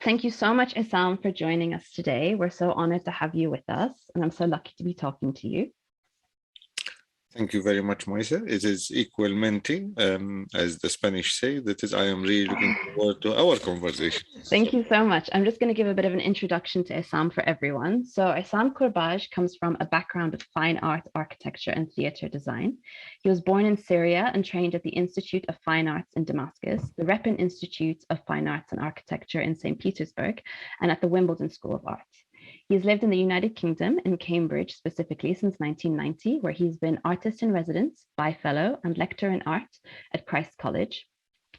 Thank you so much, Issam, for joining us today. We're so honored to have you with us, and I'm so lucky to be talking to you. Thank you very much, Moisa. It is igualmente, as the Spanish say. That is, I am really looking forward to our conversation. Thank you so much. I'm just going to give a bit of an introduction to Issam for everyone. So Issam Kourbaj comes from a background of fine art, architecture, and theater design. He was born in Syria and trained at the Institute of Fine Arts in Damascus, the Repin Institute of Fine Arts and Architecture in St. Petersburg, and at the Wimbledon School of Art. He has lived in the United Kingdom, in Cambridge specifically, since 1990, where he's been artist in residence, bi-fellow, and lecturer in art at Christ College.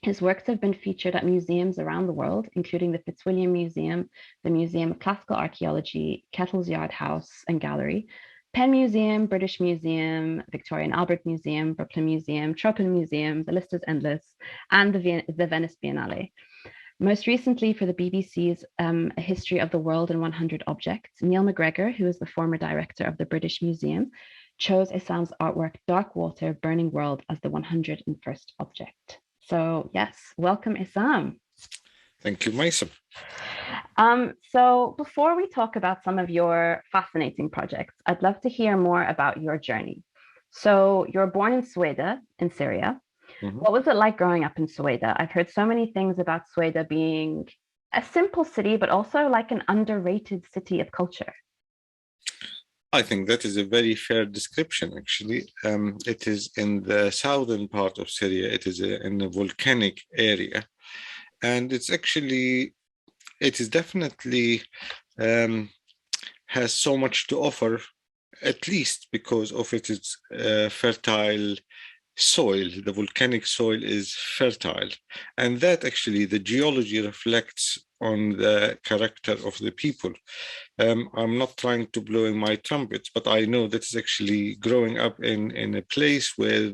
His works have been featured at museums around the world, including the Fitzwilliam Museum, the Museum of Classical Archaeology, Kettle's Yard House and Gallery, Penn Museum, British Museum, Victoria and Albert Museum, Brooklyn Museum, Tropen Museum, the list is endless, and the Venice Biennale. Most recently, for the BBC's A History of the World in 100 Objects, Neil McGregor, who is the former director of the British Museum, chose Issam's artwork Dark Water, Burning World as the 101st object. So yes, welcome, Issam. Thank you, Moisa. So before we talk about some of your fascinating projects, I'd love to hear more about your journey. So you're born in Souweida in Syria. What was it like growing up in Souweida? I've heard so many things about Souweida being a simple city, but also like an underrated city of culture. I think that is a very fair description, actually. It is in the southern part of Syria. It is in a volcanic area. And it is definitely has so much to offer, at least because of its fertile soil. The volcanic soil is fertile, and that actually the geology reflects on the character of the people. I'm not trying to blow in my trumpets, but I know that is actually growing up in a place where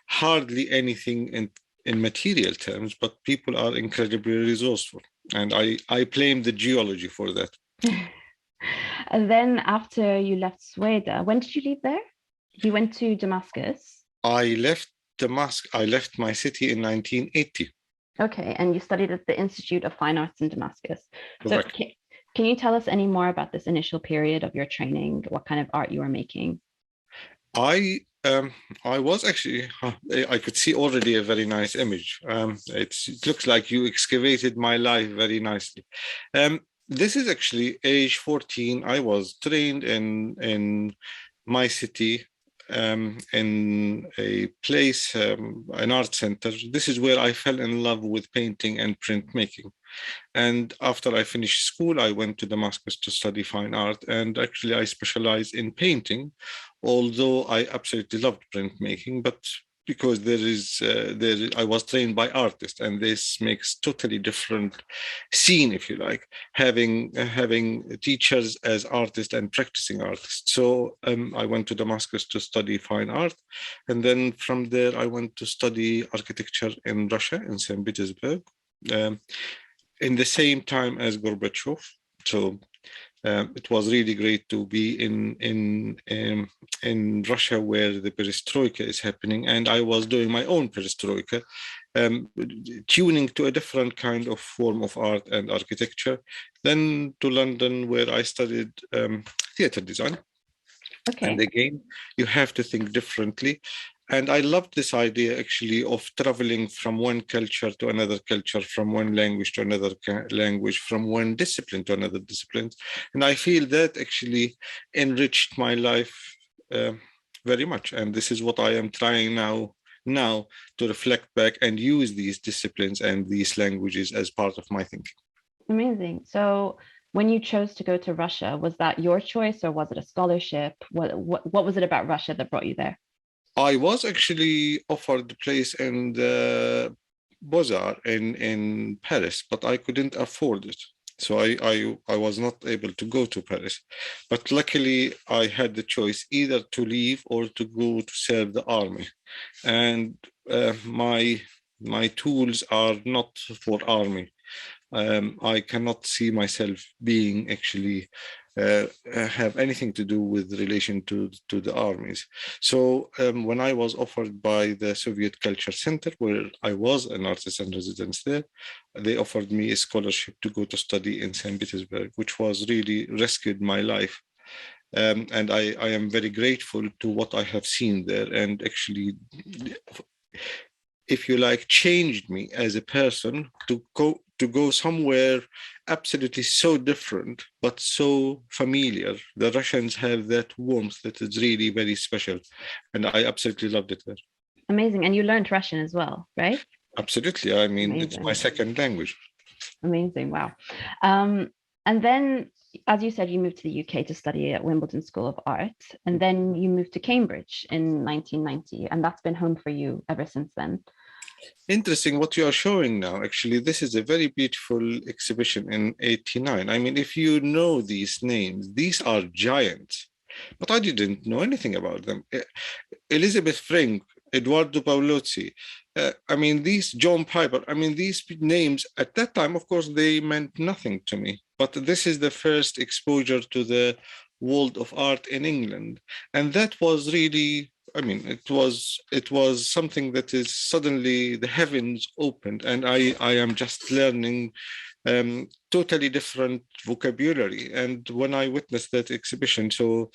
hardly anything in material terms, but people are incredibly resourceful, and I blame the geology for that. And then after you left Souweida, when did you leave there? You went to Damascus. I left Damascus. I left my city in 1980. Okay, and you studied at the Institute of Fine Arts in Damascus. Correct. So can you tell us any more about this initial period of your training? What kind of art you were making? I was actually, I could see already a very nice image. It looks like you excavated my life very nicely. This is actually age 14. I was trained in my city, in a place, an art center. This is where I fell in love with painting and printmaking. And after I finished school, I went to Damascus to study fine art. And actually, I specialized in painting, although I absolutely loved printmaking. But because I was trained by artists, and this makes totally different scene, if you like, having teachers as artists and practicing artists. So I went to Damascus to study fine art, and then from there I went to study architecture in Russia, in St. Petersburg, in the same time as Gorbachev. So it was really great to be in Russia, where the perestroika is happening, and I was doing my own perestroika, tuning to a different kind of form of art and architecture. Then to London, where I studied theater design. Okay. And again, you have to think differently. And I loved this idea, actually, of traveling from one culture to another culture, from one language to another language, from one discipline to another discipline. And I feel that actually enriched my life very much. And this is what I am trying now to reflect back and use these disciplines and these languages as part of my thinking. Amazing. So when you chose to go to Russia, was that your choice or was it a scholarship? What was it about Russia that brought you there? I was actually offered a place in the Beaux-Arts in Paris, but I couldn't afford it. So I was not able to go to Paris. But luckily, I had the choice either to leave or to go to serve the army. And my tools are not for army. I cannot see myself being actually have anything to do with relation to the armies. So when I was offered by the Soviet Culture Center, where I was an artist in residence there, they offered me a scholarship to go to study in St. Petersburg, which was really rescued my life. And I am very grateful to what I have seen there, and actually, if you like, changed me as a person to go somewhere absolutely so different but so familiar. The Russians have that warmth that is really very special, and I absolutely loved it there. Amazing. And you learned Russian as well, right? Absolutely. I mean, Amazing. It's my second language. Amazing. Wow. And then, as you said, you moved to the UK to study at Wimbledon School of Art, and then you moved to Cambridge in 1990, and that's been home for you ever since then. Interesting what you are showing now. Actually, this is a very beautiful exhibition in 89. I mean, if you know these names, these are giants, but I didn't know anything about them. Elizabeth Frank, Eduardo Paolozzi, I mean, these John Piper, I mean, these names at that time, of course, they meant nothing to me. But this is the first exposure to the world of art in England. And that was really, I mean, it was something that is suddenly the heavens opened, and I am just learning totally different vocabulary. And when I witnessed that exhibition, so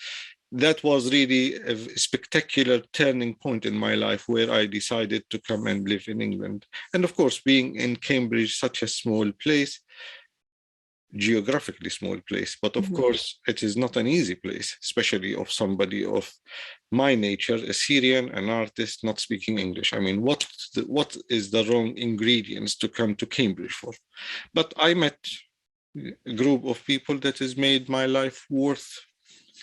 that was really a spectacular turning point in my life, where I decided to come and live in England. And of course, being in Cambridge, such a small place, geographically small place, but of course it is not an easy place, especially of somebody of my nature, a Syrian, an artist, not speaking English. I mean, what is the wrong ingredients to come to Cambridge for? But I met a group of people that has made my life worth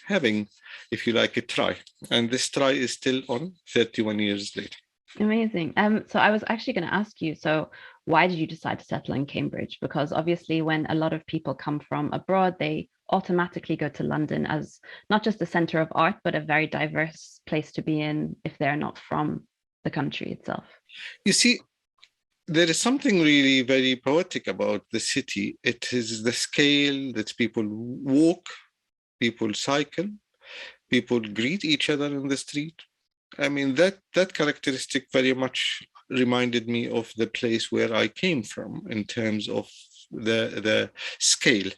having, if you like, a try. And this try is still on 31 years later. Amazing. So I was actually going to ask you, so why did you decide to settle in Cambridge? Because obviously when a lot of people come from abroad, they automatically go to London as not just a center of art, but a very diverse place to be in if they're not from the country itself. You see, there is something really very poetic about the city. It is the scale that people walk, people cycle, people greet each other in the street. I mean, that characteristic very much reminded me of the place where I came from in terms of the scale.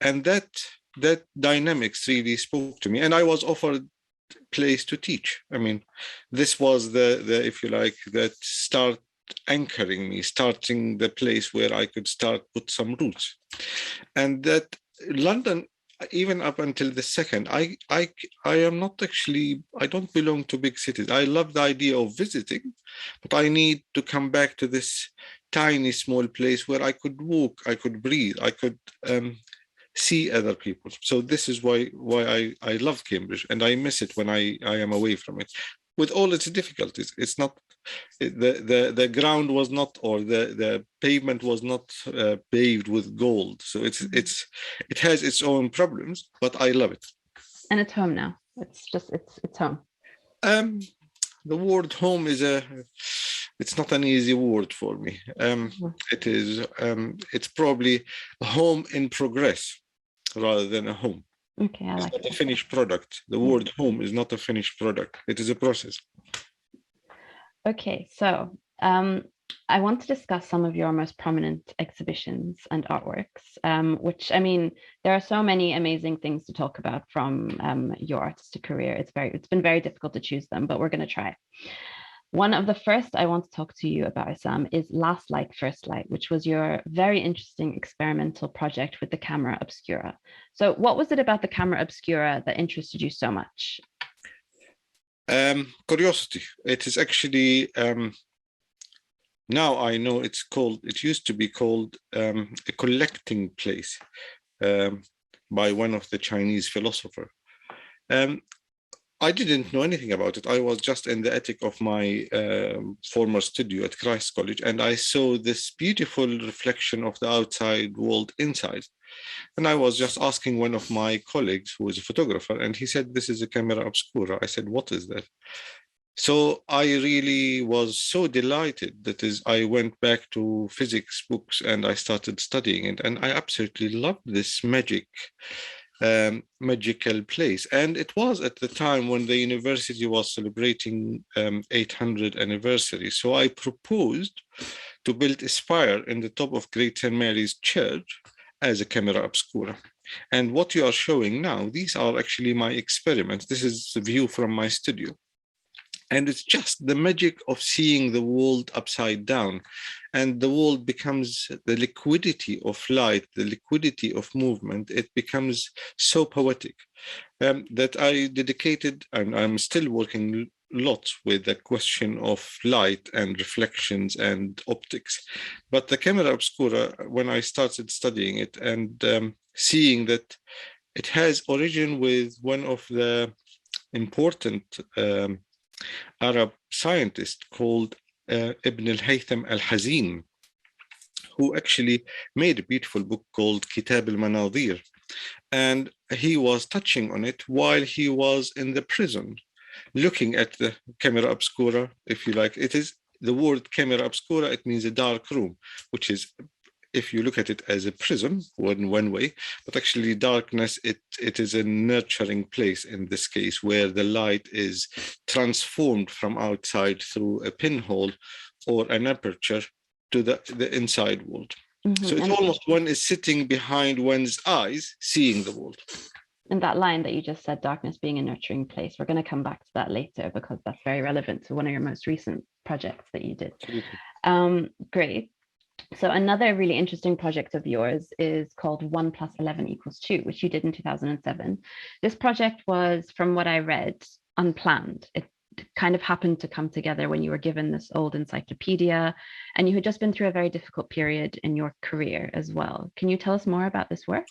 And that dynamics really spoke to me. And I was offered place to teach. I mean, this was the if you like, that start anchoring me, starting the place where I could start put some roots. And that London, even up until the second, I am not actually, I don't belong to big cities. I love the idea of visiting, but I need to come back to this tiny small place where I could walk, I could breathe, I could see other people. So this is why I love Cambridge, and I miss it when I am away from it, with all its difficulties. It's not, the ground was not, or the pavement was not paved with gold. So it has its own problems, but I love it. And it's home now. It's home. The word home is it's not an easy word for me. It's probably a home in progress rather than a home. Okay, I like it's not a finished product. The word home is not a finished product. It is a process. Okay, so I want to discuss some of your most prominent exhibitions and artworks, which, I mean, there are so many amazing things to talk about from your artistic career. It's been very difficult to choose them, but we're going to try. One of the first I want to talk to you about, Issam, is Last Light, First Light, which was your very interesting experimental project with the camera Obscura. So what was it about the camera Obscura that interested you so much? Curiosity. It is actually, now I know it used to be called a collecting place by one of the Chinese philosophers. I didn't know anything about it. I was just in the attic of my former studio at Christ College, and I saw this beautiful reflection of the outside world inside. And I was just asking one of my colleagues, who is a photographer, and he said, "This is a camera obscura." I said, "What is that?" So I really was so delighted that is I went back to physics books and I started studying it, and I absolutely loved this magical place. And it was at the time when the university was celebrating 800 anniversary. So I proposed to build a spire in the top of Great St. Mary's Church as a camera obscura. And what you are showing now, these are actually my experiments. This is the view from my studio. And it's just the magic of seeing the world upside down. And the world becomes the liquidity of light, the liquidity of movement. It becomes so poetic that I dedicated, and I'm still working lots with the question of light and reflections and optics. But the camera obscura, when I started studying it and seeing that it has origin with one of the important Arab scientist called Ibn al-Haytham al-Hazin, who actually made a beautiful book called Kitab al-Manadir. And he was touching on it while he was in the prison, looking at the camera obscura, if you like. It is the word camera obscura, it means a dark room, which is, if you look at it as a prison, one way, but actually darkness, it is a nurturing place in this case, where the light is transformed from outside through a pinhole or an aperture to the inside world. So it's almost one is sitting behind one's eyes, seeing the world. And that line that you just said, darkness being a nurturing place, we're going to come back to that later because that's very relevant to one of your most recent projects that you did. Great. So another really interesting project of yours is called 1 + 11 = 2, which you did in 2007. This project was, from what I read, unplanned. It kind of happened to come together when you were given this old encyclopedia, and you had just been through a very difficult period in your career as well. Can you tell us more about this work?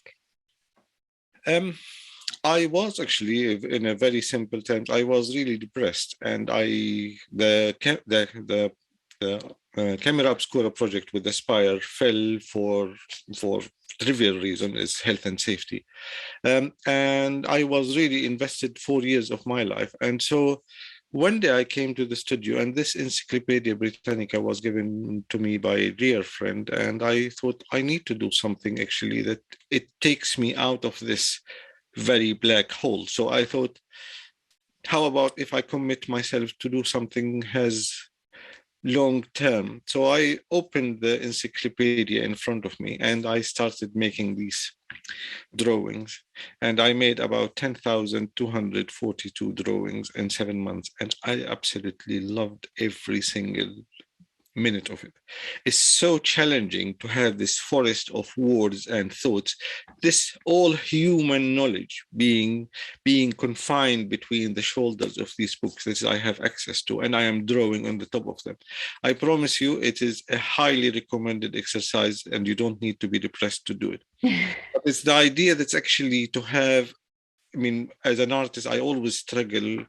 I was actually, in a very simple terms, I was really depressed, and the camera obscura project with Aspire fell for trivial reason, is health and safety. And I was really invested 4 years of my life. And so one day I came to the studio, and this Encyclopedia Britannica was given to me by a dear friend. And I thought, I need to do something actually that it takes me out of this very black hole. So I thought, how about if I commit myself to do something as long term? So I opened the encyclopedia in front of me and I started making these drawings, and I made about 10,242 drawings in 7 months, and I absolutely loved every single minute of it. It's so challenging to have this forest of words and thoughts, this all human knowledge being confined between the shoulders of these books that I have access to, and I am drawing on the top of them. I promise you, it is a highly recommended exercise, and you don't need to be depressed to do it. But it's the idea that's actually to have, I mean, as an artist, I always struggle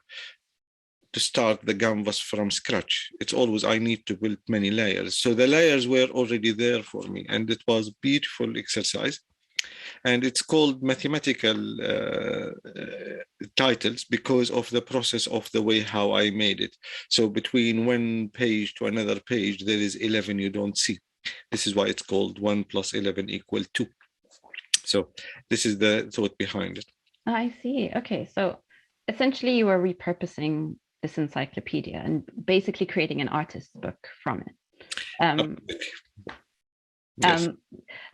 to start the canvas from scratch. It's always, I need to build many layers. So the layers were already there for me, and it was a beautiful exercise. And it's called mathematical titles because of the process of the way how I made it. So between one page to another page, there is 11 you don't see. This is why it's called 1 + 11 = 2. So this is the thought behind it. I see. Okay. So essentially you were repurposing this encyclopedia and basically creating an artist's book from it. Yes.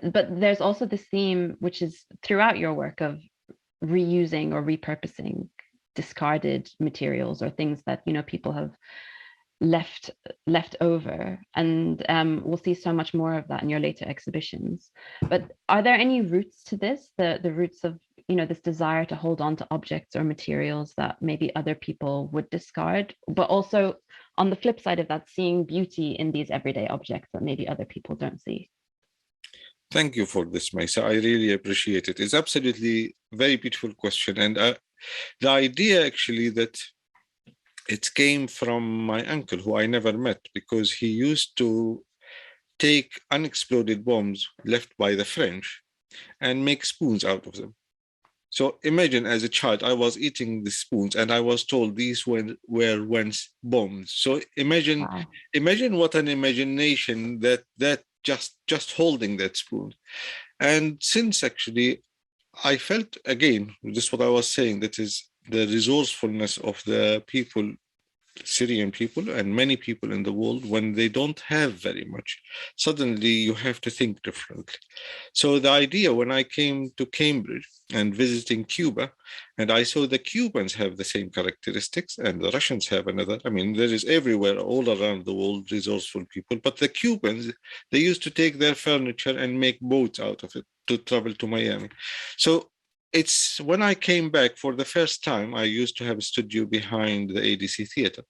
But there's also this theme, which is throughout your work, of reusing or repurposing discarded materials or things that, you know, people have left over, and we'll see so much more of that in your later exhibitions. But are there any roots to this, the roots of, you know, this desire to hold on to objects or materials that maybe other people would discard, but also on the flip side of that, seeing beauty in these everyday objects that maybe other people don't see? Thank you for this, Maisa. I really appreciate it. It's absolutely a very beautiful question. And the idea actually that it came from my uncle, who I never met, because he used to take unexploded bombs left by the French and make spoons out of them. So imagine as a child, I was eating the spoons and I was told these were once bombs. So imagine, Wow. imagine what an imagination that just holding that spoon. And since actually I felt again, just what I was saying, that is the resourcefulness of the people, Syrian people and many people in the world, when they don't have very much, suddenly you have to think differently. So the idea when I came to Cambridge and visiting Cuba, and I saw the Cubans have the same characteristics and the Russians have another. I mean, there is everywhere, all around the world, resourceful people. But the Cubans, they used to take their furniture and make boats out of it to travel to Miami. So it's when I came back for the first time, I used to have a studio behind the ADC theater,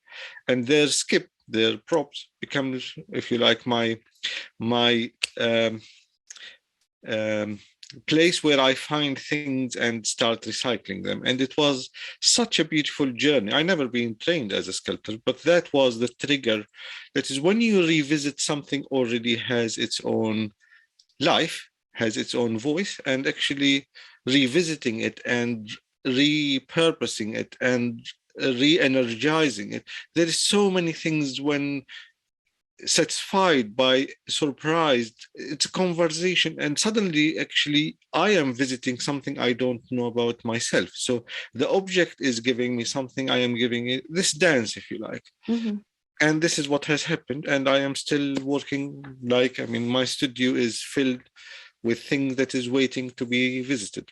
and their skip, their props becomes, if you like, my place where I find things and start recycling them. And it was such a beautiful journey. I never been trained as a sculptor, but that was the trigger. That is when you revisit something already has its own life, has its own voice, and actually revisiting it and repurposing it and re-energizing it. There is so many things when satisfied by surprised, it's a conversation, and suddenly actually I am visiting something I don't know about myself. So the object is giving me something, I am giving it this dance, if you like. Mm-hmm. And this is what has happened, and I am still working. Like, I mean, my studio is filled with things that is waiting to be visited.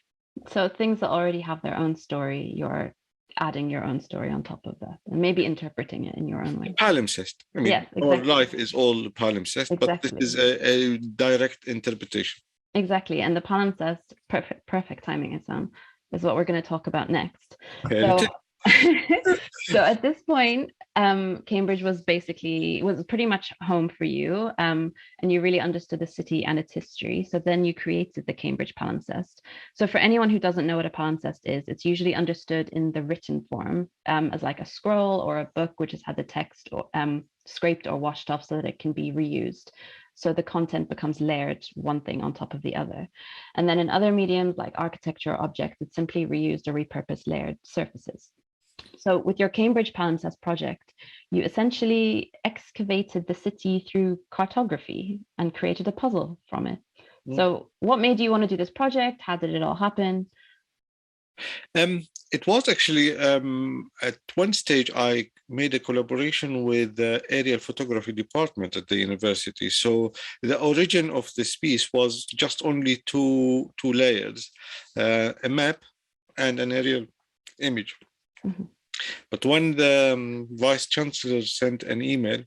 So things that already have their own story, you're adding your own story on top of that and maybe interpreting it in your own way. Palimpsest. I mean, Yes, our exactly. life is all palimpsest, but this Exactly. is a direct interpretation. Exactly. And the palimpsest, perfect timing, Issam, is what we're going to talk about next. Yeah, So, so at this point, Cambridge was pretty much home for you, and you really understood the city and its history. So then you created the Cambridge Palimpsest. So for anyone who doesn't know what a palimpsest is, it's usually understood in the written form, as like a scroll or a book which has had the text scraped or washed off so that it can be reused. So the content becomes layered, one thing on top of the other. And then in other mediums like architecture or objects, it's simply reused or repurposed layered surfaces. So with your Cambridge Palimpsest project, you essentially excavated the city through cartography and created a puzzle from it. So what made you want to do this project? How did it all happen? It was actually at one stage I made a collaboration with the aerial photography department at the university. So the origin of this piece was just only two layers, a map and an aerial image. Mm-hmm. But when the vice chancellor sent an email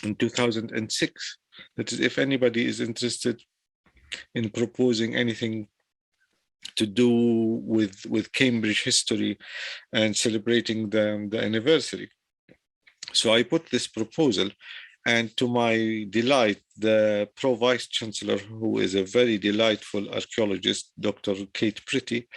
in 2006, that is, if anybody is interested in proposing anything to do with Cambridge history and celebrating the anniversary. So I put this proposal, and to my delight, the pro vice chancellor, who is a very delightful archaeologist, Dr. Kate Pretty,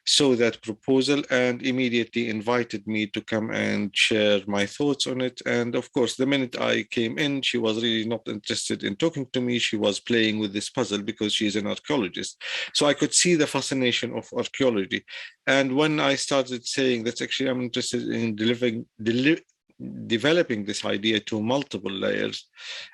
saw that proposal and immediately invited me to come and share my thoughts on it. And of course, the minute I came in, she was really not interested in talking to me. She was playing with this puzzle because she's an archaeologist. So I could see the fascination of archaeology. And when I started saying that actually I'm interested in developing this idea to multiple layers,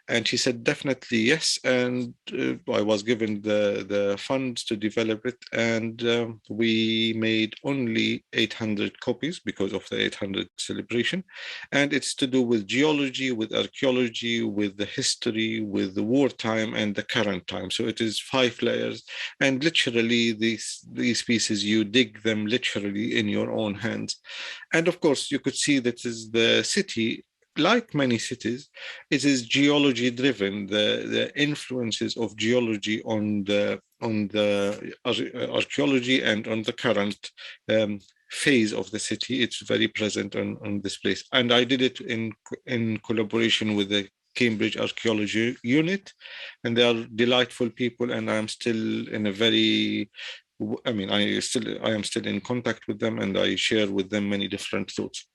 and she said definitely yes, and I was given the funds to develop it, and we made only 800 copies because of the 800 celebration, and it's to do with geology, with archaeology, with the history, with the wartime and the current time. So it is 5 layers, and literally these pieces, you dig them literally in your own hands. And of course you could see that is the city, like many cities, it is geology driven. The influences of geology on the archaeology and on the current phase of the city, it's very present on this place. And I did it in collaboration with the Cambridge Archaeology Unit, and they are delightful people, and I'm still in a very, I mean, I am still in contact with them, and I share with them many different thoughts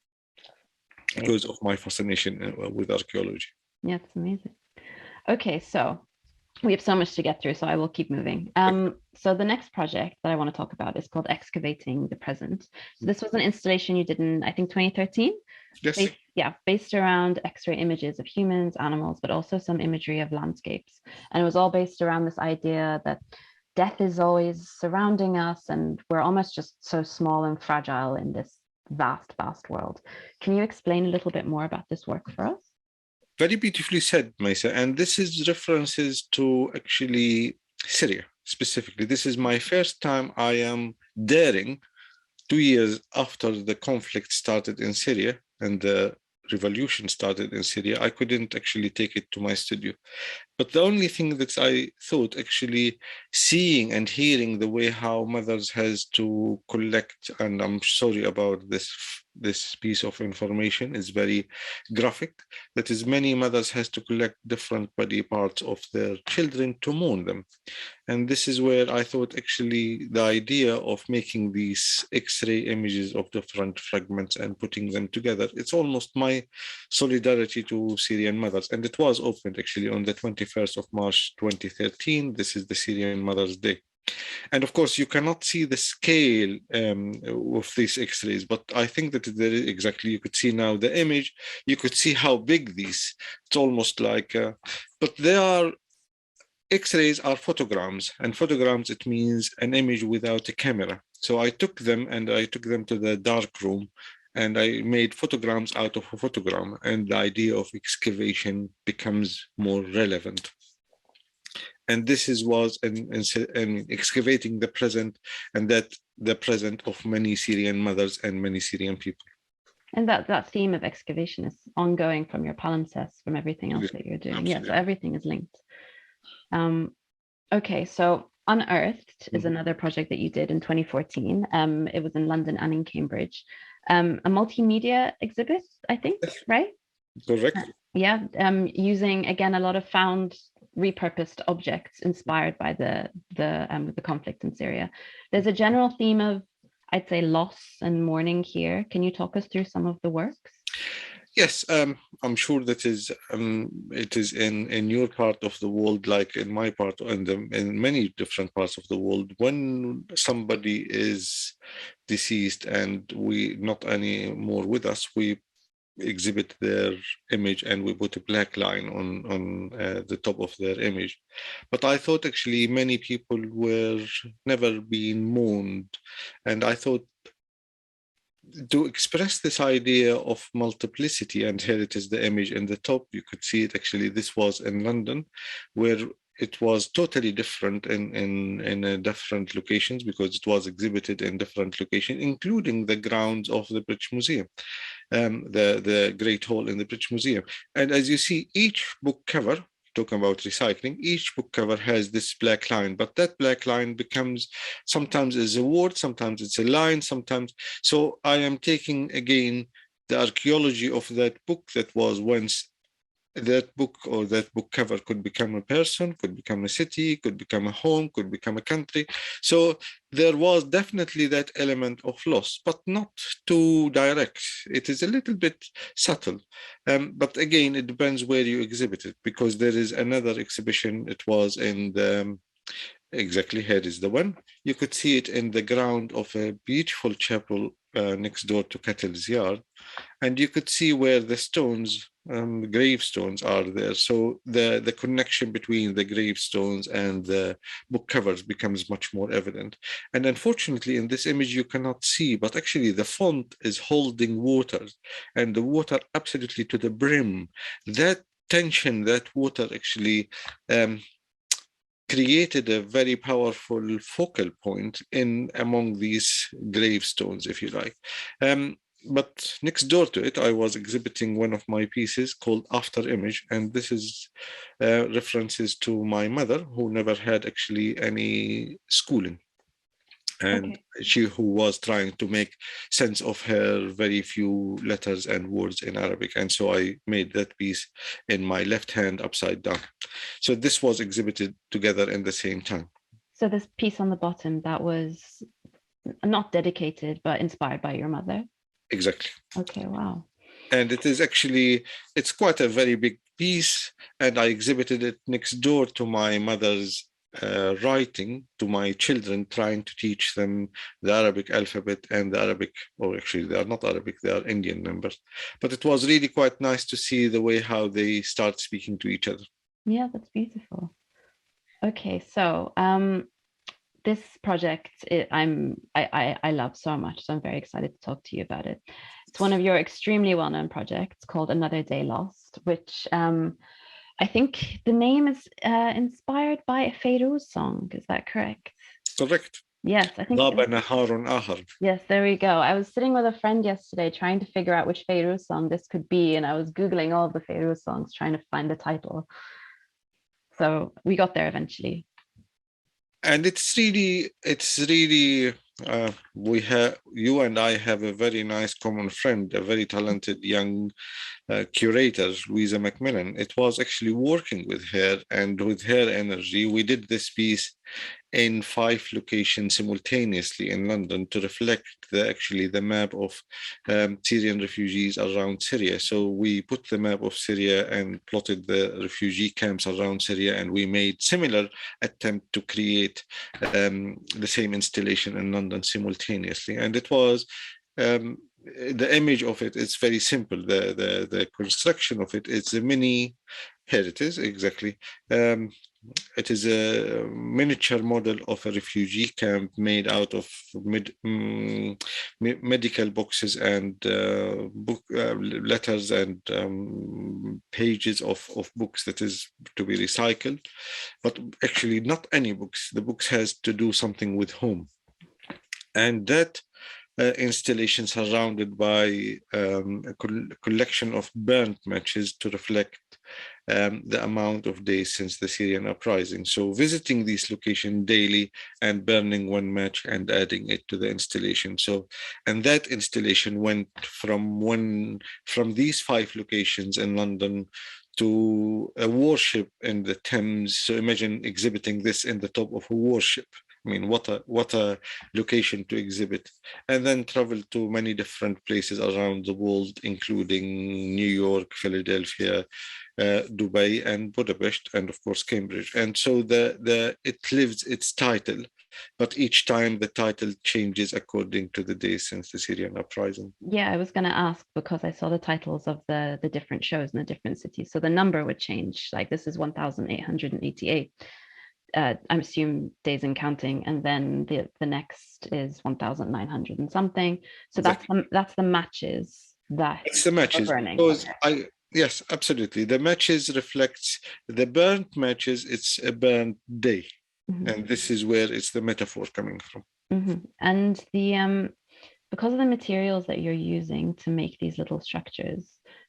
because of my fascination with archaeology. Yeah, it's amazing. Okay, so We have so much to get through, so I will keep moving. So the next project that I want to talk about is called Excavating the Present. So this was an installation you did in, I think, 2013. Yes. Based around X-ray images of humans, animals, but also some imagery of landscapes. And it was all based around this idea that death is always surrounding us and we're almost just so small and fragile in this vast, vast world. Can you explain a little bit more about this work for us? Very beautifully said, Maisa. And this is references to actually Syria specifically. This is my first time I am daring, 2 years after the conflict started in Syria and the revolution started in Syria, I couldn't actually take it to my studio. But the only thing that I thought actually seeing and hearing the way how mothers has to collect, and I'm sorry about this piece of information is very graphic, that is many mothers has to collect different body parts of their children to mourn them. And this is where I thought actually the idea of making these X-ray images of different fragments and putting them together, it's almost my solidarity to Syrian mothers. And it was opened actually on the 21st of March 2013. This is the Syrian Mother's Day. And of course, you cannot see the scale of these X-rays, but I think that there is exactly, you could see now the image, you could see how big these, it's almost like, but they are, X-rays are photograms, and photograms, it means an image without a camera. So I took them and I took them to the dark room and I made photograms out of a photogram, and the idea of excavation becomes more relevant. And this was in excavating the present, and that the present of many Syrian mothers and many Syrian people. And that theme of excavation is ongoing from your palimpsest, from everything else that you're doing. Absolutely. Yeah, so everything is linked. Okay, so Unearthed is another project that you did in 2014. It was in London and in Cambridge. A multimedia exhibit, I think, right? Correct. Yeah, using again a lot of found repurposed objects inspired by the conflict in Syria. There's a general theme of, I'd say, loss and mourning here. Can you talk us through some of the works? Yes, I'm sure that is it is in your part of the world, like in my part, and in many different parts of the world. When somebody is deceased and we not anymore with us, we exhibit their image and we put a black line on the top of their image. But I thought actually many people were never being mourned, and I thought to express this idea of multiplicity, and here it is the image in the top, you could see it actually, this was in London, where it was totally different in different locations because it was exhibited in different locations, including the grounds of the British Museum, the Great Hall in the British Museum. And as you see, each book cover, talking about recycling, each book cover has this black line, but that black line becomes, sometimes is a word, sometimes it's a line, sometimes. So I am taking again the archaeology of that book that was once, that book or that book cover could become a person, could become a city, could become a home, could become a country. So there was definitely that element of loss, but not too direct. It is a little bit subtle. But again, it depends where you exhibit it, because there is another exhibition. It was in the, exactly here is the one. You could see it in the ground of a beautiful chapel next door to Kettle's Yard. And you could see where the stones, gravestones are there. So the connection between the gravestones and the book covers becomes much more evident. And unfortunately, in this image, you cannot see, but actually the font is holding water, and the water absolutely to the brim. That tension, that water actually created a very powerful focal point in among these gravestones, if you like. But next door to it, I was exhibiting one of my pieces called After Image, and this is references to my mother, who never had actually any schooling. And she who was trying to make sense of her very few letters and words in Arabic. And so I made that piece in my left hand upside down. So this was exhibited together in the same time. So this piece on the bottom, that was not dedicated, but inspired by your mother? Exactly. Okay, wow. And it is actually, it's quite a very big piece, and I exhibited it next door to my mother's writing to my children, trying to teach them the Arabic alphabet and the Arabic, or actually they are not Arabic, they are Indian numbers. But it was really quite nice to see the way how they start speaking to each other. Yeah, that's beautiful. Okay, so this project I love so much, so I'm very excited to talk to you about it. It's one of your extremely well-known projects called Another Day Lost, which I think the name is inspired by a Fairuz song. Is that correct? Correct. Yes, I think. Yes, there we go. I was sitting with a friend yesterday trying to figure out which Fairuz song this could be, and I was Googling all of the Fairuz songs trying to find the title. So we got there eventually. And it's really you and I have a very nice common friend, a very talented young curator, Louisa Macmillan. It was actually working with her, and with her energy, we did this piece in 5 locations simultaneously in London to reflect the map of Syrian refugees around Syria. So we put the map of Syria and plotted the refugee camps around Syria, and we made similar attempt to create the same installation in London simultaneously. And it was the image of it is very simple. The construction of it is a mini. Here it is exactly. It is a miniature model of a refugee camp made out of medical boxes and letters and pages of books that is to be recycled. But actually not any books. The books has to do something with home. And that installation surrounded by a collection of burnt matches to reflect the amount of days since the Syrian uprising. So visiting these locations daily and burning one match and adding it to the installation. So, and that installation went from these 5 locations in London to a warship in the Thames. So imagine exhibiting this in the top of a warship. I mean, what a location to exhibit. And then travel to many different places around the world, including New York, Philadelphia, Dubai, and Budapest, and of course Cambridge. And so it lives its title, but each time the title changes according to the days since the Syrian uprising. Yeah, I was going to ask because I saw the titles of the different shows in the different cities, so the number would change. Like this is 1888. I'm assuming days and counting, and then the next is 1900 and something. So exactly. that's the matches that it's the matches burning. Because yes, absolutely. The matches reflects the burnt matches. It's a burnt day, and this is where it's the metaphor coming from. And the because of the materials that you're using to make these little structures,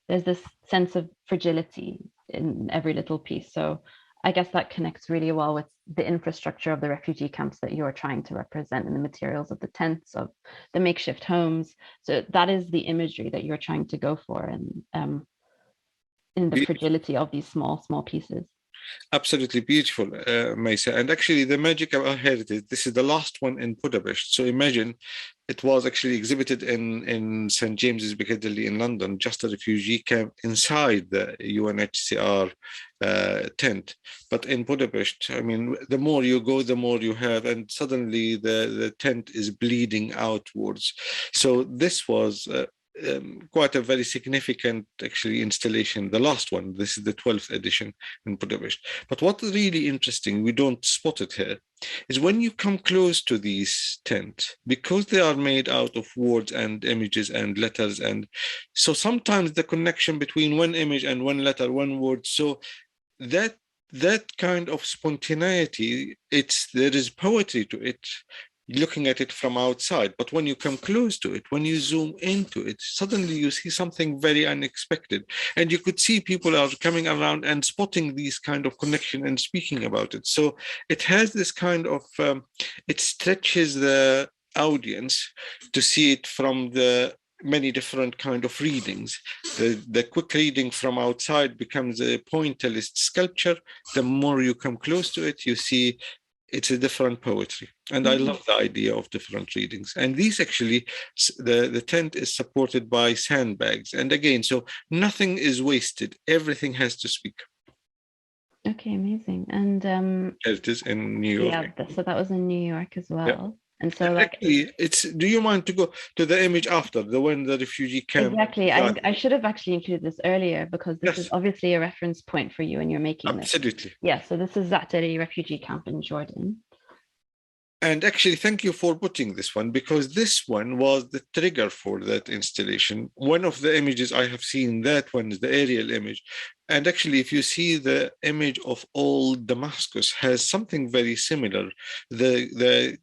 there's this sense of fragility in every little piece. So I guess that connects really well with the infrastructure of the refugee camps that you're trying to represent in the materials of the tents, of the makeshift homes. So that is the imagery that you're trying to go for, and in the fragility of these small pieces. Absolutely beautiful, Maysa. And actually the magic of our heritage, this is the last one in Budapest. So imagine it was actually exhibited in St. James's Piccadilly in London, just a refugee camp inside the UNHCR tent. But in Budapest, I mean, the more you go, the more you have, and suddenly the tent is bleeding outwards. So this was quite a very significant actually installation, the last one. This is the 12th edition in Budapest. But what's really interesting, we don't spot it here, is when you come close to these tents, because they are made out of words and images and letters, and so sometimes the connection between one image and one letter, one word, so that kind of spontaneity, there is poetry to it, looking at it from outside. But when you come close to it, when you zoom into it, suddenly you see something very unexpected. And you could see people are coming around and spotting these kind of connection and speaking about it. So it has this kind of, it stretches the audience to see it from the many different kind of readings. The quick reading from outside becomes a pointillist sculpture. The more you come close to it, you see it's a different poetry. And I love the idea of different readings. And these actually, the tent is supported by sandbags. And again, so nothing is wasted. Everything has to speak. Okay, amazing. And It is in New York. yeah, so that was in New York as well. Yeah. And so like actually, do you mind to go to the image after the one, the refugee camp? Exactly. I should have actually included this earlier because this is obviously a reference point for you and you're making this. Absolutely. Yeah, so this is Zaatari refugee camp in Jordan. And actually, thank you for putting this one, because this one was the trigger for that installation. One of the images I have seen, that one is the aerial image. And actually, if you see the image of old Damascus has something very similar. The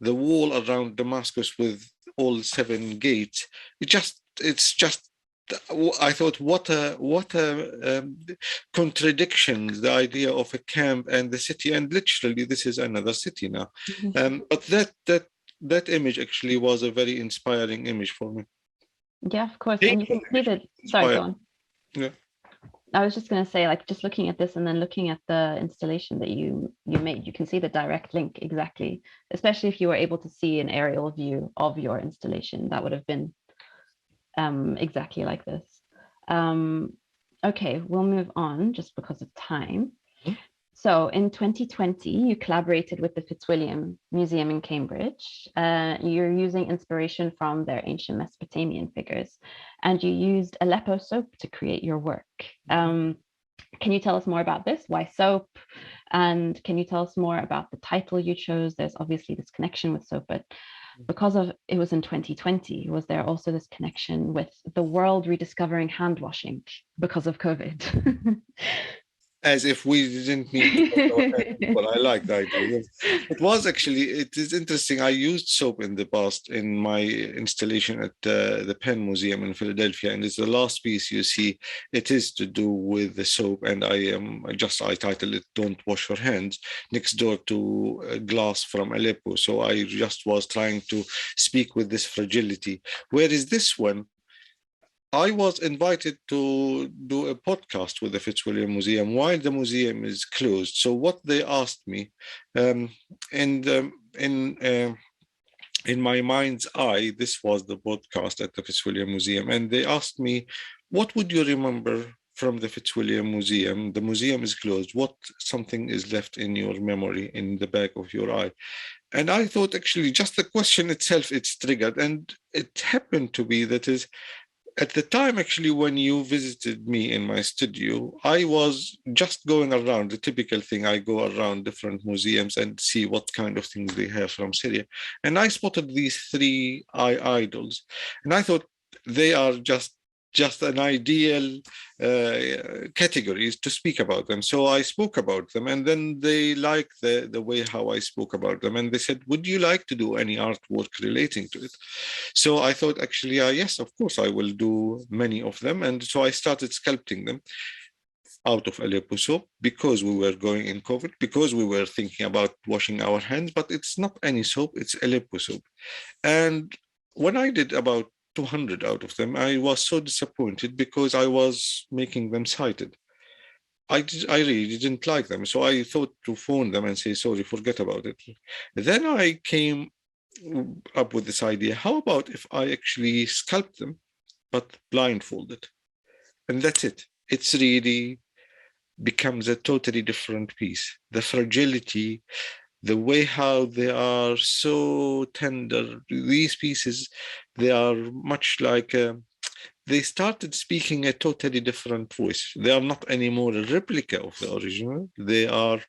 wall around Damascus with all 7 gates, it's just I thought, what a contradiction, the idea of a camp and the city, and literally this is another city now. But that image actually was a very inspiring image for me. Yeah, of course. And you can see that. Sorry, go on. Yeah. I was just going to say, like, just looking at this and then looking at the installation that you made, you can see the direct link exactly, especially if you were able to see an aerial view of your installation. That would have been exactly like this. Okay, we'll move on just because of time. So in 2020, you collaborated with the Fitzwilliam Museum in Cambridge. You're using inspiration from their ancient Mesopotamian figures, and you used Aleppo soap to create your work. Can you tell us more about this? Why soap? And can you tell us more about the title you chose? There's obviously this connection with soap, but because of it was in 2020, was there also this connection with the world rediscovering hand washing because of COVID? As if we didn't need to. But I like the idea. It is interesting. I used soap in the past in my installation at the Penn Museum in Philadelphia, and it's the last piece you see. It is to do with the soap, and I titled it "Don't Wash Your Hands," next door to glass from Aleppo. So I just was trying to speak with this fragility. Whereas this one, I was invited to do a podcast with the Fitzwilliam Museum while the museum is closed. So what they asked me, in my mind's eye, this was the podcast at the Fitzwilliam Museum, and they asked me, "What would you remember from the Fitzwilliam Museum? The museum is closed. What something is left in your memory, in the back of your eye?" And I thought, actually, just the question itself, it's triggered, and it happened to be that is. At the time, actually, when you visited me in my studio, I was just going around, the typical thing, I go around different museums and see what kind of things they have from Syria. And I spotted these 3 eye idols. And I thought they are just an ideal categories to speak about them. So I spoke about them, and then they liked the way how I spoke about them. And they said, "Would you like to do any artwork relating to it?" So I thought, actually, yes, of course, I will do many of them. And so I started sculpting them out of Aleppo soap, because we were going in COVID, because we were thinking about washing our hands, but it's not any soap, it's Aleppo soap. And when I did about 200 out of them, I was so disappointed because I was making them sighted. I really didn't like them. So I thought to phone them and say, "Sorry, forget about it." Then I came up with this idea. How about if I actually sculpt them, but blindfolded? And that's it. It's really becomes a totally different piece. The fragility, the way how they are so tender, these pieces, they are much like they started speaking a totally different voice. They are not anymore a replica of the original. They are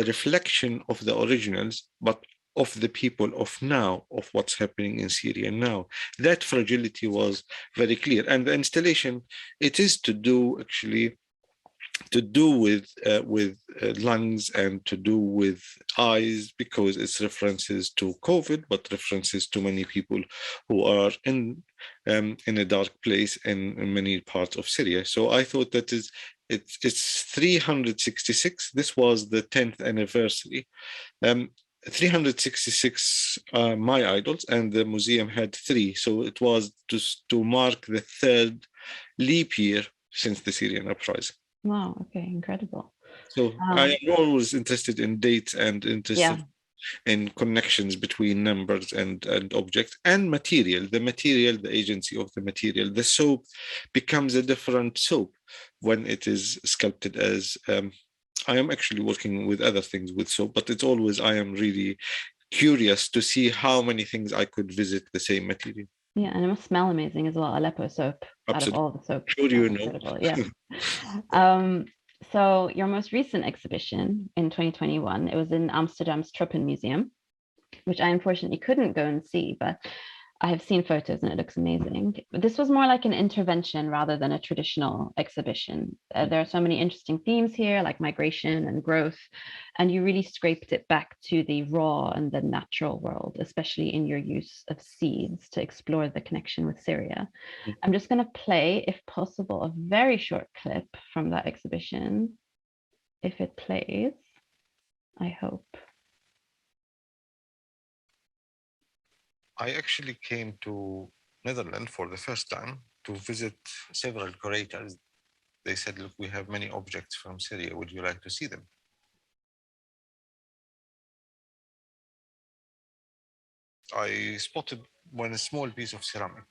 a reflection of the originals, but of the people of now, of what's happening in Syria now. That fragility was very clear. And the installation, it is to do actually to do with lungs and to do with eyes, because it's references to COVID, but references to many people who are in a dark place in many parts of Syria. So I thought that it's 366. This was the 10th anniversary. 366 my idols, and the museum had 3. So it was just to mark the 3rd leap year since the Syrian uprising. Wow, okay, incredible. So I am always interested in dates and interested in connections between numbers and objects and material. The material, the agency of the material. The soap becomes a different soap when it is sculpted as. I am actually working with other things with soap, but it's always I am really curious to see how many things I could visit the same material. Yeah, and it must smell amazing as well. Aleppo soap, out of all the soap. Sure, you know. Incredible. Yeah. So your most recent exhibition in 2021, it was in Amsterdam's Tropen Museum, which I unfortunately couldn't go and see, but I have seen photos and it looks amazing. But this was more like an intervention rather than a traditional exhibition. There are so many interesting themes here, like migration and growth, and you really scraped it back to the raw and the natural world, especially in your use of seeds to explore the connection with Syria. I'm just going to play, if possible, a very short clip from that exhibition. If it plays, I hope. I actually came to Netherlands for the first time to visit several curators. They said, look, we have many objects from Syria. Would you like to see them? I spotted one small piece of ceramic.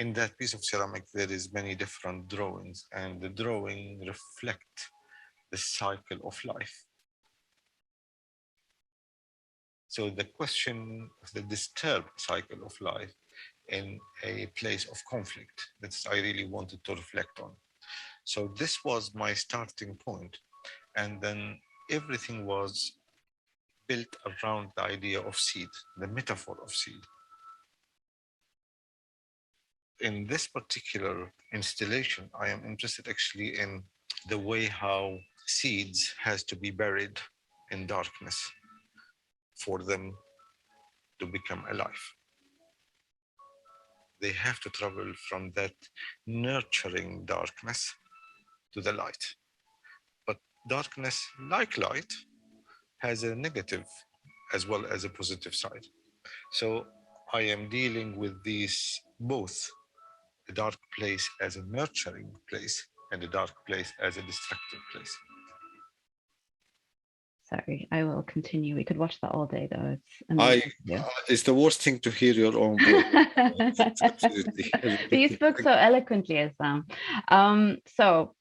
In that piece of ceramic, there is many different drawings, and the drawing reflect the cycle of life. So the question of the disturbed cycle of life in a place of conflict, that's I really wanted to reflect on. So this was my starting point. And then everything was built around the idea of seed, the metaphor of seed. In this particular installation, I am interested actually in the way how seeds has to be buried in darkness for them to become alive. They have to travel from that nurturing darkness to the light. But darkness, like light, has a negative as well as a positive side. So I am dealing with these both, a dark place as a nurturing place and a dark place as a destructive place. Sorry, I will continue. We could watch that all day, though. It's amazing. It's the worst thing to hear your own voice. Absolutely. You spoke so eloquently, Issam. So,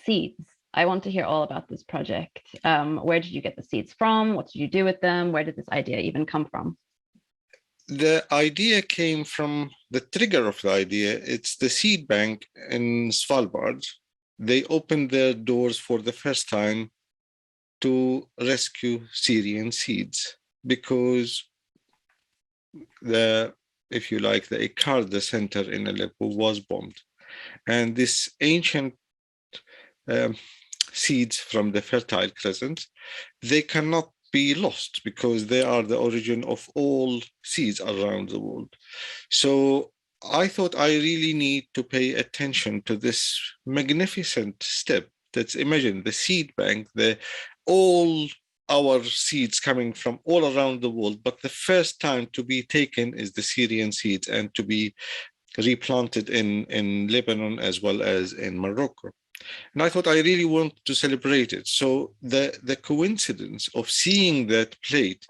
seeds. I want to hear all about this project. Where did you get the seeds from? What did you do with them? Where did this idea even come from? The idea came from the trigger of the idea. It's the seed bank in Svalbard. They opened their doors for the first time to rescue Syrian seeds because if you like, the Icard center in Aleppo was bombed. And this ancient seeds from the Fertile Crescent, they cannot be lost because they are the origin of all seeds around the world. So I thought I really need to pay attention to this magnificent step. That's, imagine the seed bank, all our seeds coming from all around the world, but the first time to be taken is the Syrian seeds and to be replanted in Lebanon as well as in Morocco. And I thought I really want to celebrate it. So the coincidence of seeing that plate,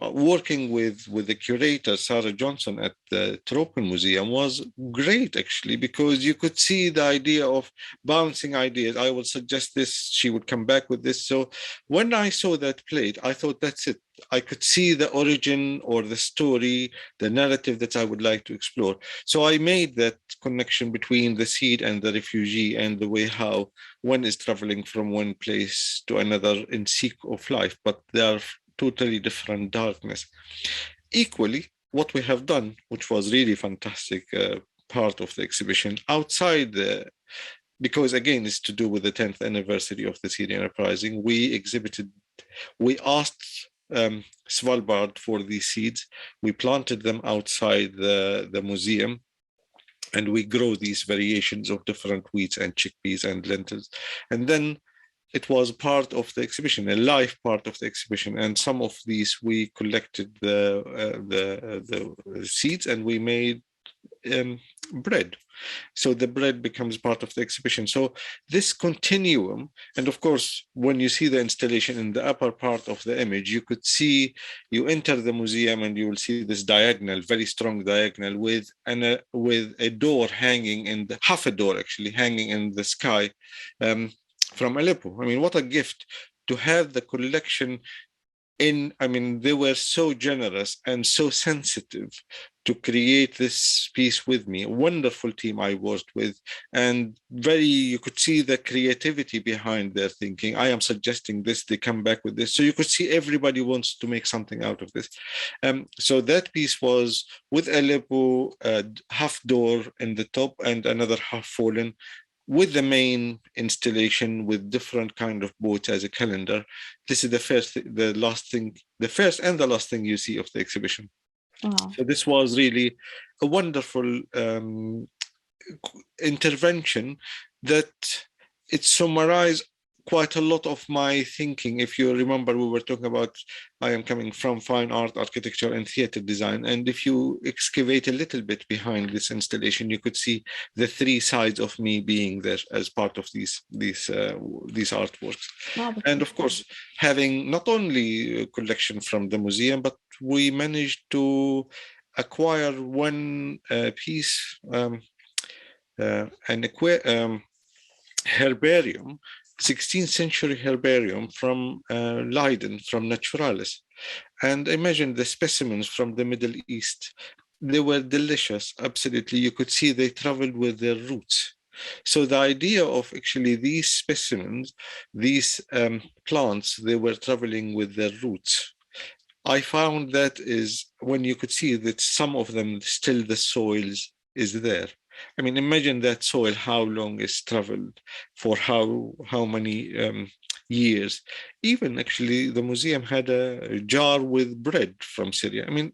working with the curator, Sarah Johnson, at the Tropen Museum was great, actually, because you could see the idea of bouncing ideas. I will suggest this, she would come back with this. So when I saw that plate, I thought, that's it. I could see the origin or the story, the narrative that I would like to explore. So I made that connection between the seed and the refugee and the way how one is traveling from one place to another in seek of life, but they are totally different darkness. Equally, what we have done, which was really fantastic part of the exhibition, outside because again, it's to do with the 10th anniversary of the Syrian uprising, we asked Svalbard for these seeds. We planted them outside the museum, and we grow these variations of different wheats and chickpeas and lentils. And then it was part of the exhibition, a live part of the exhibition. And some of these, we collected the seeds and we made bread. So the bread becomes part of the exhibition. So this continuum, and of course, when you see the installation in the upper part of the image, you could see, you enter the museum and you will see this diagonal, very strong diagonal with a door hanging in the, half a door actually hanging in the sky from Aleppo. I mean, what a gift to have the collection I mean, they were so generous and so sensitive to create this piece with me. A wonderful team I worked with, and you could see the creativity behind their thinking. I am suggesting this, they come back with this. So you could see everybody wants to make something out of this. So that piece was with Aleppo, half door in the top and another half fallen, with the main installation with different kind of boats as a calendar. This is the first and the last thing you see of the exhibition. Wow. So this was really a wonderful intervention that it summarized quite a lot of my thinking. If you remember, we were talking about, I am coming from fine art, architecture, and theater design. And if you excavate a little bit behind this installation, you could see the three sides of me being there as part of these artworks. Wow, and of course, having not only a collection from the museum, but we managed to acquire one piece, herbarium, 16th century herbarium from Leiden, from Naturalis. And imagine the specimens from the Middle East. They were delicious, absolutely. You could see they traveled with their roots. So the idea of actually these specimens, these plants, they were traveling with their roots. I found that is when you could see that some of them still the soils is there. I mean, imagine that soil, how long it's traveled, for how many years. Even actually, the museum had a jar with bread from Syria. I mean,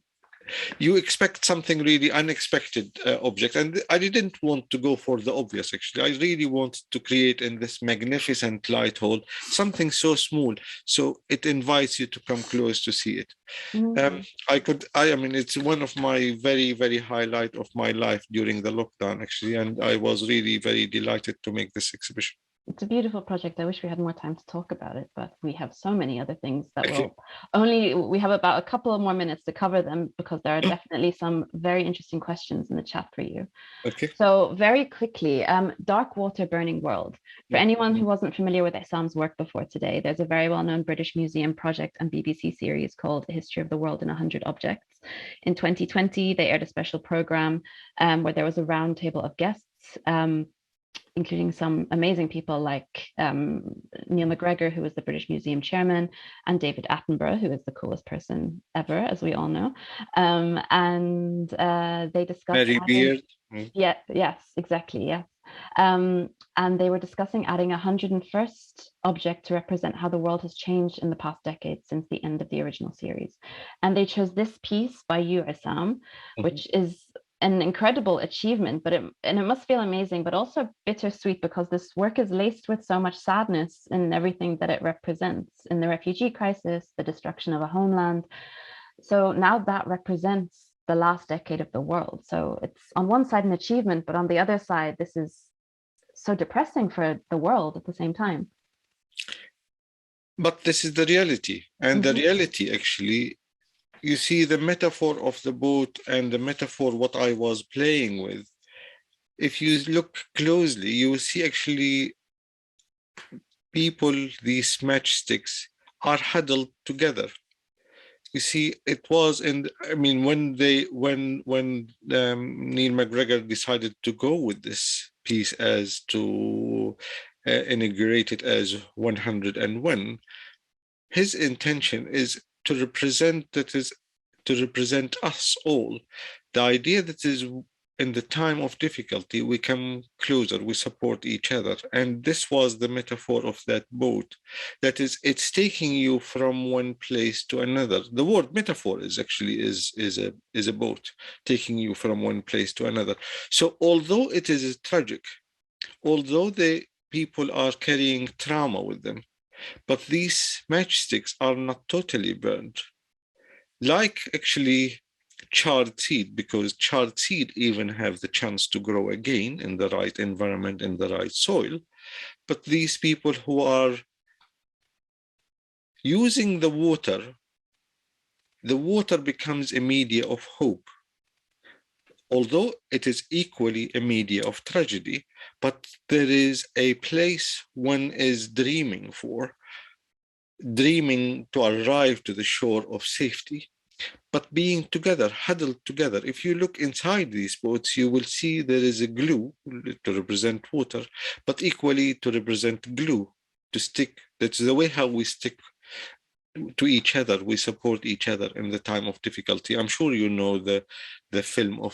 you expect something really unexpected object. And I didn't want to go for the obvious, actually. I really wanted to create in this magnificent light hall something so small. So it invites you to come close to see it. I mean, it's one of my very, very highlight of my life during the lockdown, actually. And I was really very delighted to make this exhibition. It's a beautiful project. I wish we had more time to talk about it, but we have so many other things that Okay. we have about a couple of more minutes to cover them, because there are definitely some very interesting questions in the chat for you. Okay. So very quickly, Dark Water Burning World. For anyone who wasn't familiar with Issam's work before today, there's a very well-known British Museum project and BBC series called A History of the World in 100 Objects. In 2020, they aired a special program where there was a round table of guests, including some amazing people like Neil McGregor, who was the British Museum chairman, and David Attenborough, who is the coolest person ever, as we all know. And they discussed Mary Beard. Yeah, yes, exactly, yes. And they were discussing adding a 101st object to represent how the world has changed in the past decade since the end of the original series. And they chose this piece by you, Issam, which is an incredible achievement, but it must feel amazing, but also bittersweet, because this work is laced with so much sadness in everything that it represents, in the refugee crisis, the destruction of a homeland. So now that represents the last decade of the world. So it's on one side an achievement, but on the other side, this is so depressing for the world at the same time. But this is the reality. And the reality, actually, you see the metaphor of the boat and the metaphor what I was playing with. If you look closely, you will see actually people, these matchsticks, are huddled together. You see, it was I mean, when Neil McGregor decided to go with this piece as to integrate it as 101, his intention is to represent us all. The idea that is in the time of difficulty, we come closer, we support each other. And this was the metaphor of that boat. That is, it's taking you from one place to another. The word metaphor is actually is a boat taking you from one place to another. So although it is tragic, although the people are carrying trauma with them, but these matchsticks are not totally burned. Like actually charred seed, because charred seed even have the chance to grow again in the right environment, in the right soil. But these people who are using the water becomes a media of hope, although it is equally a media of tragedy. But there is a place one is dreaming to arrive to the shore of safety, but being together, huddled together. If you look inside these boats, you will see there is a glue to represent water, but equally to represent glue, to stick. That's the way how we stick to each other. We support each other in the time of difficulty. I'm sure you know the film of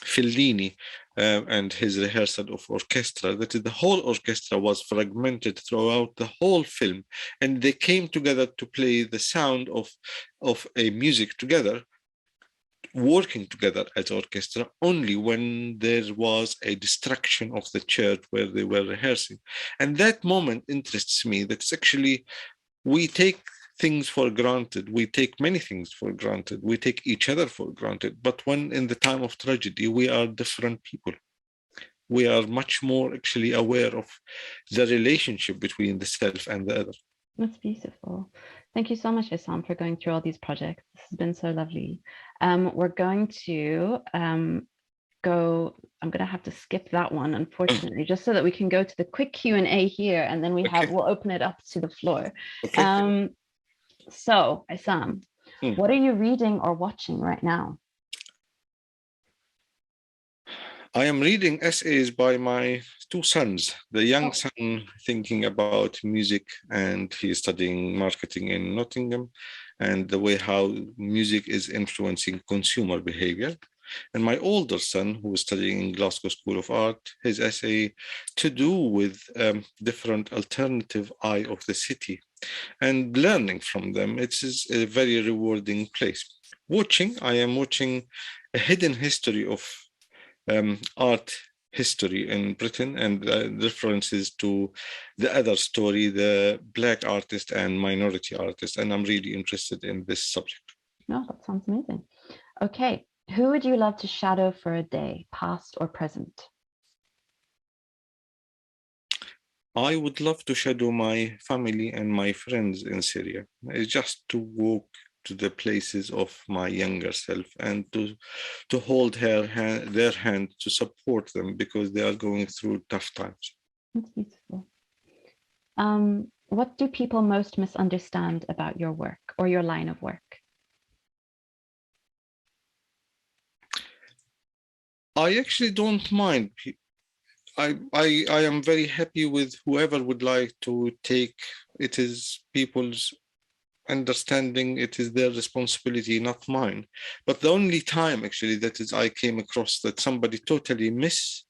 Fellini and his rehearsal of orchestra. That is, the whole orchestra was fragmented throughout the whole film, and they came together to play the sound of a music together, working together as orchestra only when there was a destruction of the church where they were rehearsing. And that moment interests me. That's actually, we take things for granted. We take many things for granted. We take each other for granted. But when in the time of tragedy, we are different people. We are much more actually aware of the relationship between the self and the other. That's beautiful. Thank you so much, Issam, for going through all these projects. This has been so lovely. We're going to go, I'm going to have to skip that one, unfortunately, just so that we can go to the quick Q&A here, and then we'll open it up to the floor. Okay. So, Issam, what are you reading or watching right now? I am reading essays by my two sons. The young son thinking about music, and he is studying marketing in Nottingham, and the way how music is influencing consumer behavior. And my older son, who is studying in Glasgow School of Art, his essay to do with different alternative eye of the city, and learning from them. It is a very rewarding place. I am watching a hidden history of art history in Britain, and references to the other story, the Black artist and minority artist. And I'm really interested in this subject. No, that sounds amazing. Okay. Who would you love to shadow for a day, past or present? I would love to shadow my family and my friends in Syria. It's just to walk to the places of my younger self and to hold their hand, to support them, because they are going through tough times. That's beautiful. What do people most misunderstand about your work or your line of work? I actually don't mind. I am very happy with whoever would like to take. It is people's understanding. It is their responsibility, not mine. But the only time actually that is I came across that somebody totally missed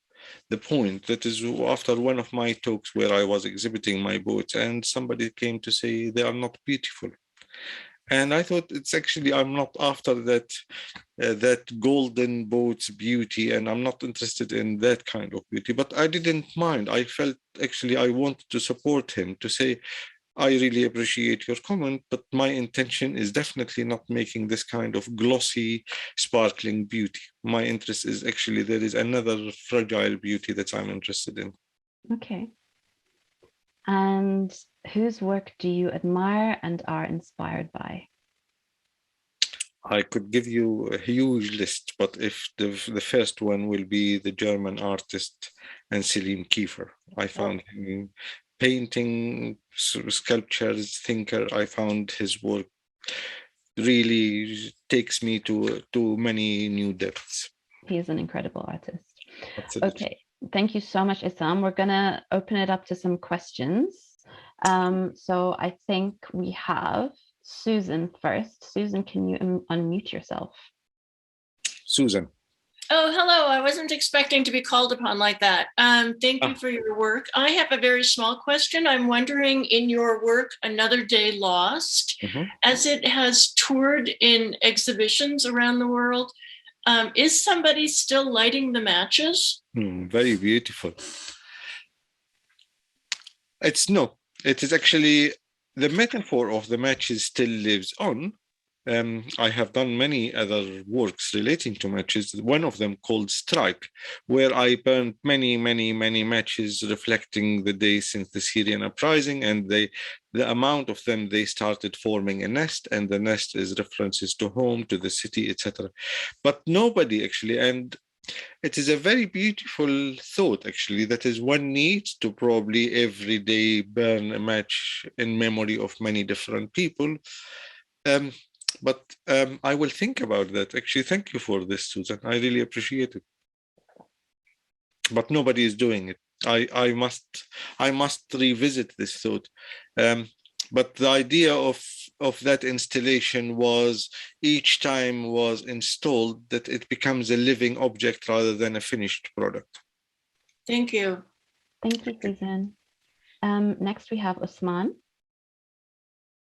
the point, that is after one of my talks where I was exhibiting my boats, and somebody came to say they are not beautiful. And I thought, it's actually, I'm not after that golden boat's beauty, and I'm not interested in that kind of beauty. But I didn't mind. I felt actually I wanted to support him, to say, I really appreciate your comment, but my intention is definitely not making this kind of glossy, sparkling beauty. My interest is actually, there is another fragile beauty that I'm interested in. Okay. And whose work do you admire and are inspired by? I could give you a huge list, but if the first one will be the German artist Selim Kiefer. I found him painting, sculptures, thinker. I found his work really takes me to many new depths. He is an incredible artist. Absolutely. Okay, thank you so much, Issam. We're gonna open it up to some questions. So I think we have Susan first. Susan, can you unmute yourself? Susan. Oh, hello. I wasn't expecting to be called upon like that. Thank you for your work. I have a very small question. I'm wondering, in your work, Another Day Lost, as it has toured in exhibitions around the world, is somebody still lighting the matches? Very beautiful. It is actually, the metaphor of the matches still lives on. I have done many other works relating to matches, one of them called Strike, where I burned many matches reflecting the days since the Syrian uprising, and the amount of them, they started forming a nest, and the nest is references to home, to the city, etc. But nobody actually, and it is a very beautiful thought, actually, that is one needs to probably every day burn a match in memory of many different people. But I will think about that. Actually, thank you for this, Susan. I really appreciate it. But nobody is doing it. I must revisit this thought. But the idea of that installation was each time was installed that it becomes a living object rather than a finished product. Thank you. Thank you, Susan. Next, we have Usman.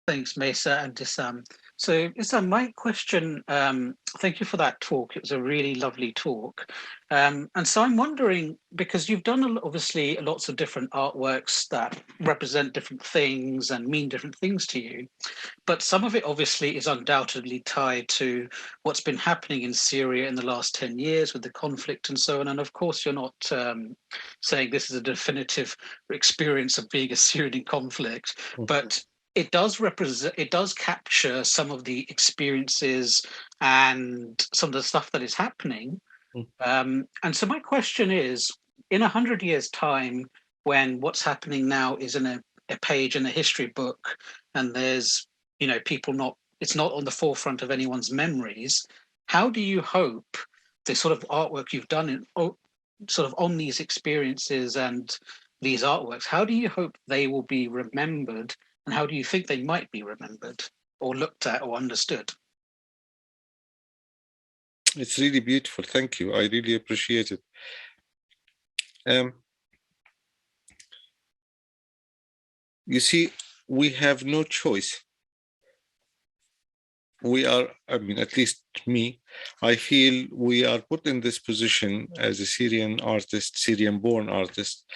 Thanks, Mesa and Issam. So Issam, my question, thank you for that talk. It was a really lovely talk. And so I'm wondering, because you've done obviously lots of different artworks that represent different things and mean different things to you, but some of it obviously is undoubtedly tied to what's been happening in Syria in the last 10 years with the conflict and so on. And of course, you're not saying this is a definitive experience of being a Syrian in conflict, but it does represent, it does capture some of the experiences and some of the stuff that is happening. And so my question is, in 100 years' time, when what's happening now is in a page in a history book, and there's, you know, people not, it's not on the forefront of anyone's memories, how do you hope the sort of artwork you've done in, sort of on these experiences and these artworks, how do you hope they will be remembered? And how do you think they might be remembered or looked at or understood? It's really beautiful. Thank you. I really appreciate it. You see, we have no choice. We are, I mean, at least me, I feel we are put in this position as a Syrian artist, Syrian-born artist.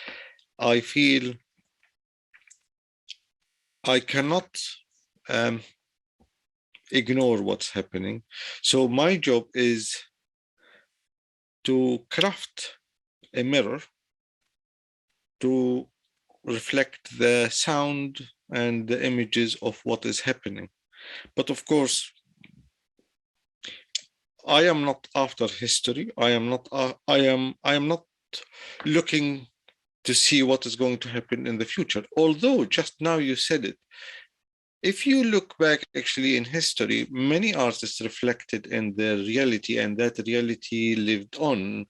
I feel I cannot ignore what's happening. So my job is to craft a mirror to reflect the sound and the images of what is happening. But of course, I am not after history. I am not looking to see what is going to happen in the future. Although just now you said it, if you look back actually in history, many artists reflected in their reality, and that reality lived on.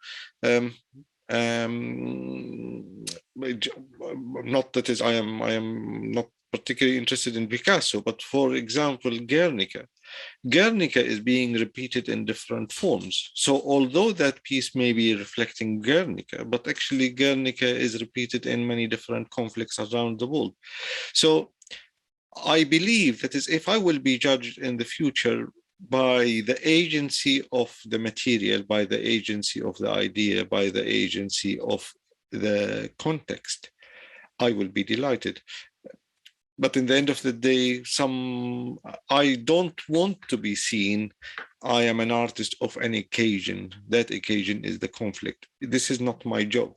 Not that is, I am not particularly interested in Picasso, but for example, Guernica. Guernica is being repeated in different forms. So although that piece may be reflecting Guernica, but actually Guernica is repeated in many different conflicts around the world. So I believe that is, if I will be judged in the future by the agency of the material, by the agency of the idea, by the agency of the context, I will be delighted. But in the end of the day, I don't want to be seen, I am an artist of an occasion. That occasion is the conflict. This is not my job.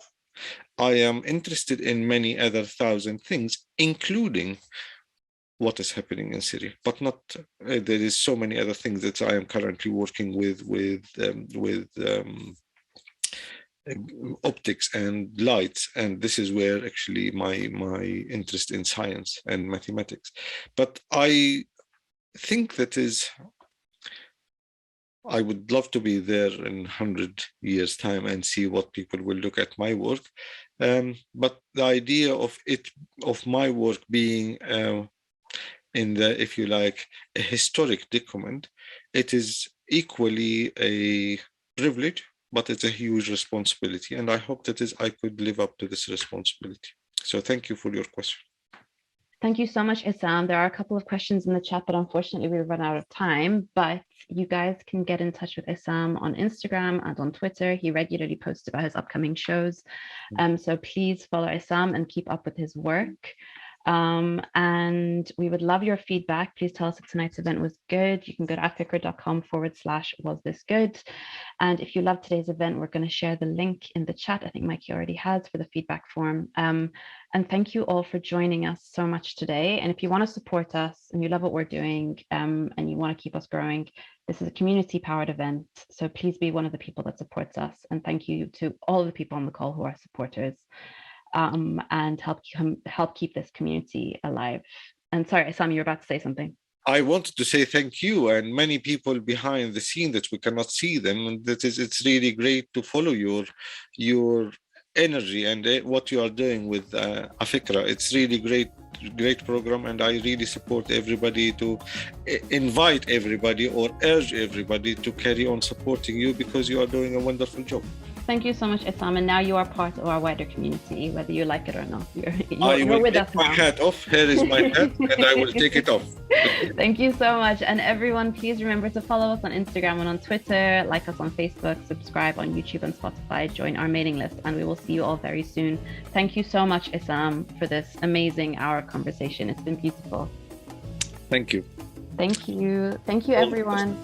I am interested in many other thousand things, including what is happening in Syria, but not, there is so many other things that I am currently working with optics and lights, and this is where actually my interest in science and mathematics. But I think that is, I would love to be there in 100 years' time and see what people will look at my work. But the idea of my work being in the, if you like, a historic document, it is equally a privilege, but it's a huge responsibility. And I hope that I could live up to this responsibility. So thank you for your question. Thank you so much, Issam. There are a couple of questions in the chat, but unfortunately we've run out of time. But you guys can get in touch with Issam on Instagram and on Twitter. He regularly posts about his upcoming shows. So please follow Issam and keep up with his work. And we would love your feedback. Please tell us if tonight's event was good. You can go to uppicker.com/was this good. And if you love today's event, we're going to share the link in the chat. I think Mikey already has, for the feedback form. And thank you all for joining us so much today. And if you want to support us and you love what we're doing, and you want to keep us growing, this is a community powered event. So please be one of the people that supports us. And thank you to all of the people on the call who are supporters. And help keep this community alive. And sorry, Issam, you're about to say something. I wanted to say thank you, and many people behind the scene that we cannot see them. And it's really great to follow your energy and what you are doing with Afikra. It's really great program, and I really support everybody to invite everybody or urge everybody to carry on supporting you, because you are doing a wonderful job. Thank you so much, Issam. And now you are part of our wider community, whether you like it or not. You're with us now. My hat off. Here is my hat, and I will take it off. Thank you so much. And everyone, please remember to follow us on Instagram and on Twitter, like us on Facebook, subscribe on YouTube and Spotify, join our mailing list, and we will see you all very soon. Thank you so much, Issam, for this amazing hour conversation. It's been beautiful. Thank you. Thank you. Thank you, everyone.